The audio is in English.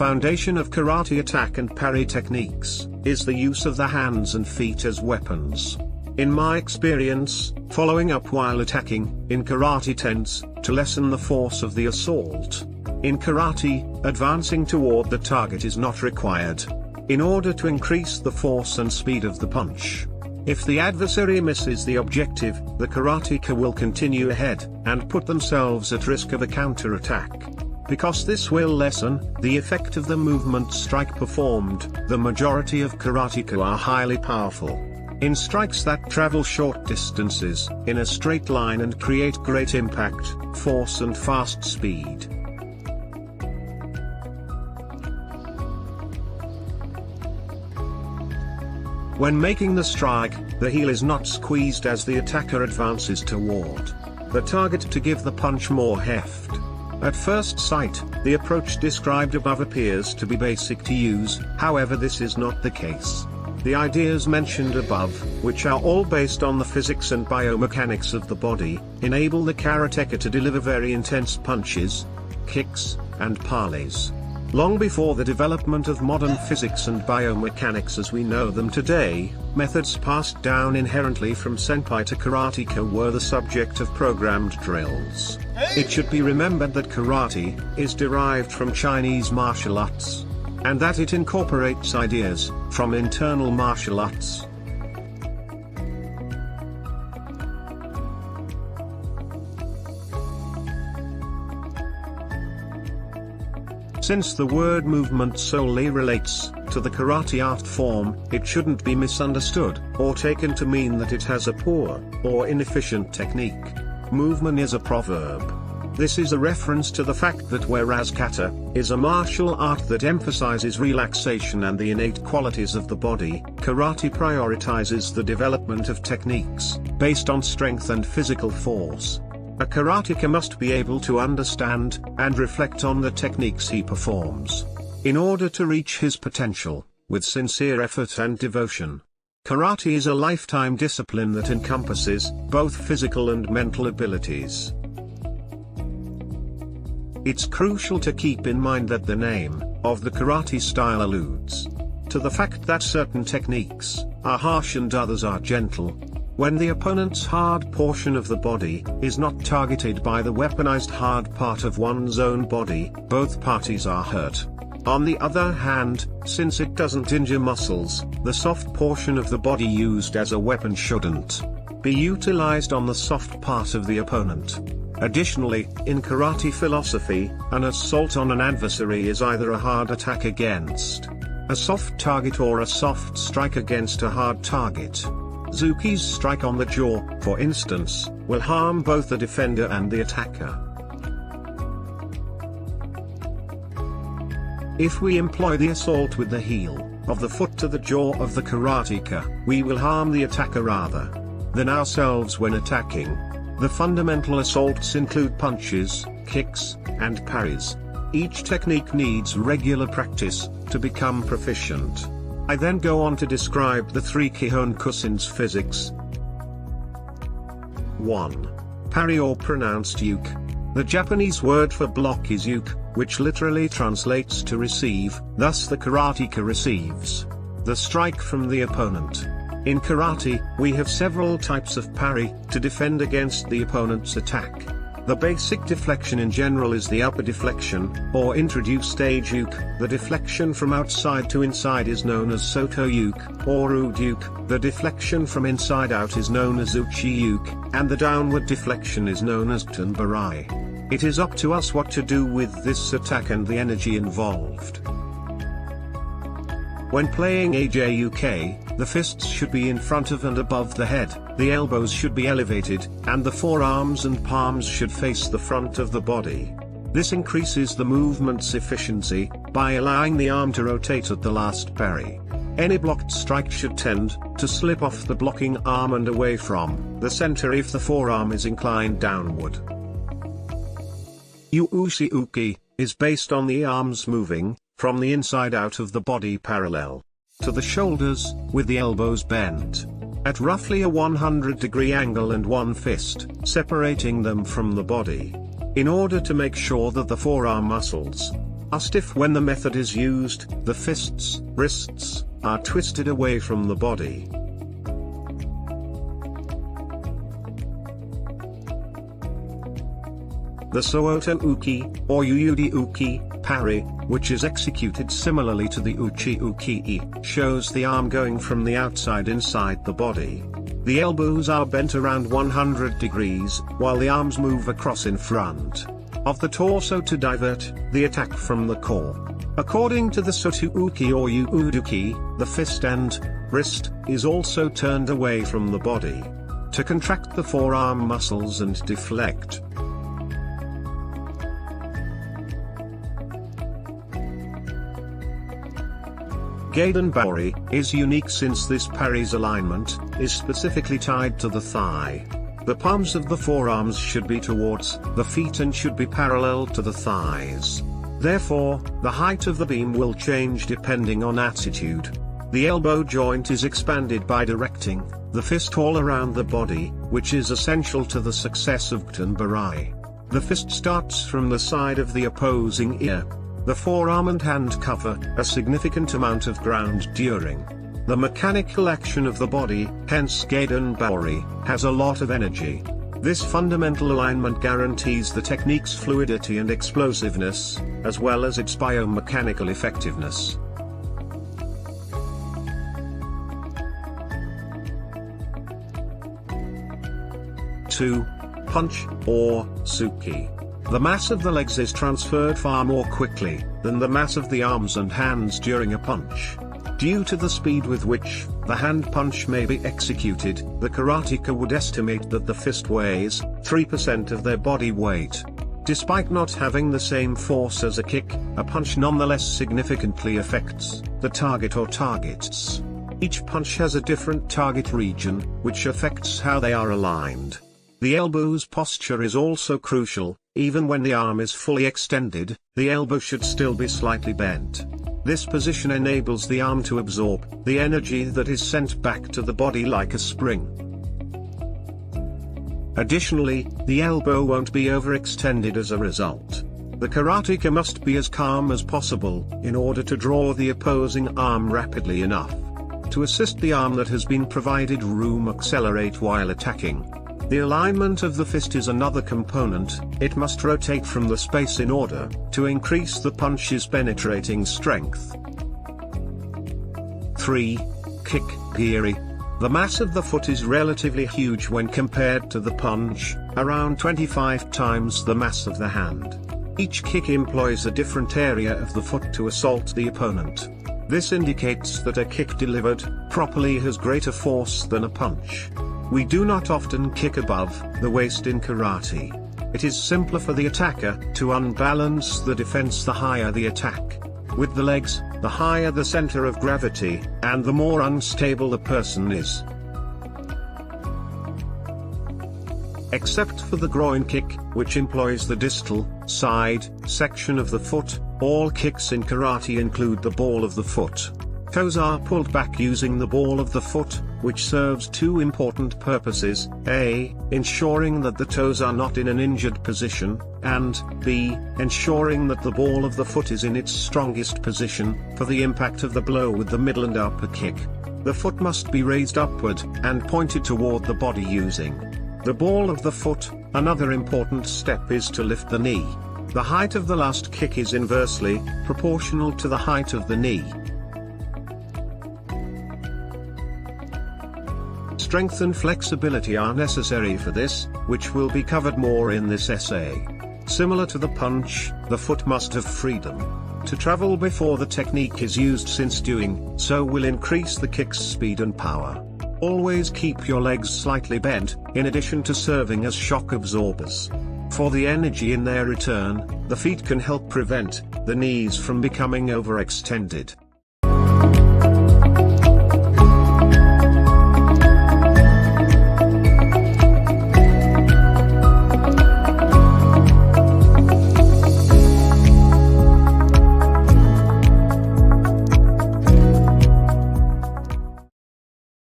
foundation of karate attack and parry techniques is the use of the hands and feet as weapons. In my experience, following up while attacking in karate tends to lessen the force of the assault. In karate, advancing toward the target is not required in order to increase the force and speed of the punch. If the adversary misses the objective, the karateka will continue ahead and put themselves at risk of a counter-attack. Because this will lessen the effect of the movement strike performed, the majority of karateka are highly powerful. In strikes that travel short distances, in a straight line and create great impact, force and fast speed. When making the strike, the heel is not squeezed as the attacker advances toward the target to give the punch more heft. At first sight, the approach described above appears to be basic to use, however this is not the case. The ideas mentioned above, which are all based on the physics and biomechanics of the body, enable the karateka to deliver very intense punches, kicks, and parleys. Long before the development of modern physics and biomechanics as we know them today, methods passed down inherently from senpai to karateka were the subject of programmed drills. It should be remembered that karate is derived from Chinese martial arts, and that it incorporates ideas from internal martial arts. Since the word movement solely relates to the karate art form, it shouldn't be misunderstood or taken to mean that it has a poor or inefficient technique. Movement is a proverb. This is a reference to the fact that whereas kata is a martial art that emphasizes relaxation and the innate qualities of the body, karate prioritizes the development of techniques based on strength and physical force. A karateka must be able to understand and reflect on the techniques he performs in order to reach his potential with sincere effort and devotion. Karate is a lifetime discipline that encompasses both physical and mental abilities. It's crucial to keep in mind that the name of the karate style alludes to the fact that certain techniques are harsh and others are gentle. When the opponent's hard portion of the body is not targeted by the weaponized hard part of one's own body, both parties are hurt. On the other hand, since it doesn't injure muscles, the soft portion of the body used as a weapon shouldn't be utilized on the soft part of the opponent. Additionally, in karate philosophy, an assault on an adversary is either a hard attack against a soft target or a soft strike against a hard target. Tsuki's strike on the jaw, for instance, will harm both the defender and the attacker. If we employ the assault with the heel of the foot to the jaw of the karateka, we will harm the attacker rather than ourselves when attacking. The fundamental assaults include punches, kicks, and parries. Each technique needs regular practice to become proficient. I then go on to describe the three Kihon kusins physics. 1. Parry or pronounced uke. The Japanese word for block is uke, which literally translates to receive, thus the karateka receives the strike from the opponent. In karate, we have several types of parry to defend against the opponent's attack. The basic deflection in general is the upper deflection, or introduced Age Uke. The deflection from outside to inside is known as Soto Uke, or Ud Uke. The deflection from inside out is known as Uchi Uke, and the downward deflection is known as Kten Barai. It is up to us what to do with this attack and the energy involved. When playing Age Uke, the fists should be in front of and above the head, the elbows should be elevated, and the forearms and palms should face the front of the body. This increases the movement's efficiency by allowing the arm to rotate at the last parry. Any blocked strike should tend to slip off the blocking arm and away from the center if the forearm is inclined downward. Uchi Uke is based on the arms moving from the inside out of the body parallel to the shoulders, with the elbows bent at roughly a 100-degree angle and one fist separating them from the body, in order to make sure that the forearm muscles are stiff when the method is used. The fists, wrists, are twisted away from the body. The Soota Uke, or Age Uke, Parry, which is executed similarly to the Uchi Uke, shows the arm going from the outside inside the body. The elbows are bent around 100 degrees, while the arms move across in front of the torso to divert the attack from the core. According to the Soota Uke or Age Uke, the fist and wrist is also turned away from the body to contract the forearm muscles and deflect. Parry is unique since this parry's alignment is specifically tied to the thigh. The palms of the forearms should be towards the feet and should be parallel to the thighs. Therefore, the height of the beam will change depending on attitude. The elbow joint is expanded by directing the fist all around the body, which is essential to the success of Parry. The fist starts from the side of the opposing ear. The forearm and hand cover a significant amount of ground during the mechanical action of the body, hence Parry has a lot of energy. This fundamental alignment guarantees the technique's fluidity and explosiveness, as well as its biomechanical effectiveness. Two, punch, or Tsuki. The mass of the legs is transferred far more quickly than the mass of the arms and hands during a punch. Due to the speed with which the hand punch may be executed, the karateka would estimate that the fist weighs 3% of their body weight. Despite not having the same force as a kick, a punch nonetheless significantly affects the target or targets. Each punch has a different target region, which affects how they are aligned. The elbow's posture is also crucial. Even when the arm is fully extended, the elbow should still be slightly bent. This position enables the arm to absorb the energy that is sent back to the body like a spring. Additionally, the elbow won't be overextended as a result. The karateka must be as calm as possible in order to draw the opposing arm rapidly enough to assist the arm that has been provided room accelerate while attacking. The alignment of the fist is another component. It must rotate from the space in order to increase the punch's penetrating strength. 3. Kick, Geri. The mass of the foot is relatively huge when compared to the punch, around 25 times the mass of the hand. Each kick employs a different area of the foot to assault the opponent. This indicates that a kick delivered properly has greater force than a punch. We do not often kick above the waist in karate. It is simpler for the attacker to unbalance the defense the higher the attack. With the legs, the higher the center of gravity, and the more unstable the person is. Except for the groin kick, which employs the distal, side, section of the foot, all kicks in karate include the ball of the foot. Toes are pulled back using the ball of the foot, which serves two important purposes: A, ensuring that the toes are not in an injured position, and B, ensuring that the ball of the foot is in its strongest position for the impact of the blow with the middle and upper kick. The foot must be raised upward and pointed toward the body using the ball of the foot. Another important step is to lift the knee. The height of the last kick is inversely proportional to the height of the knee. Strength and flexibility are necessary for this, which will be covered more in this essay. Similar to the punch, the foot must have freedom to travel before the technique is used, since doing so will increase the kick's speed and power. Always keep your legs slightly bent, in addition to serving as shock absorbers. For the energy in their return, the feet can help prevent the knees from becoming overextended.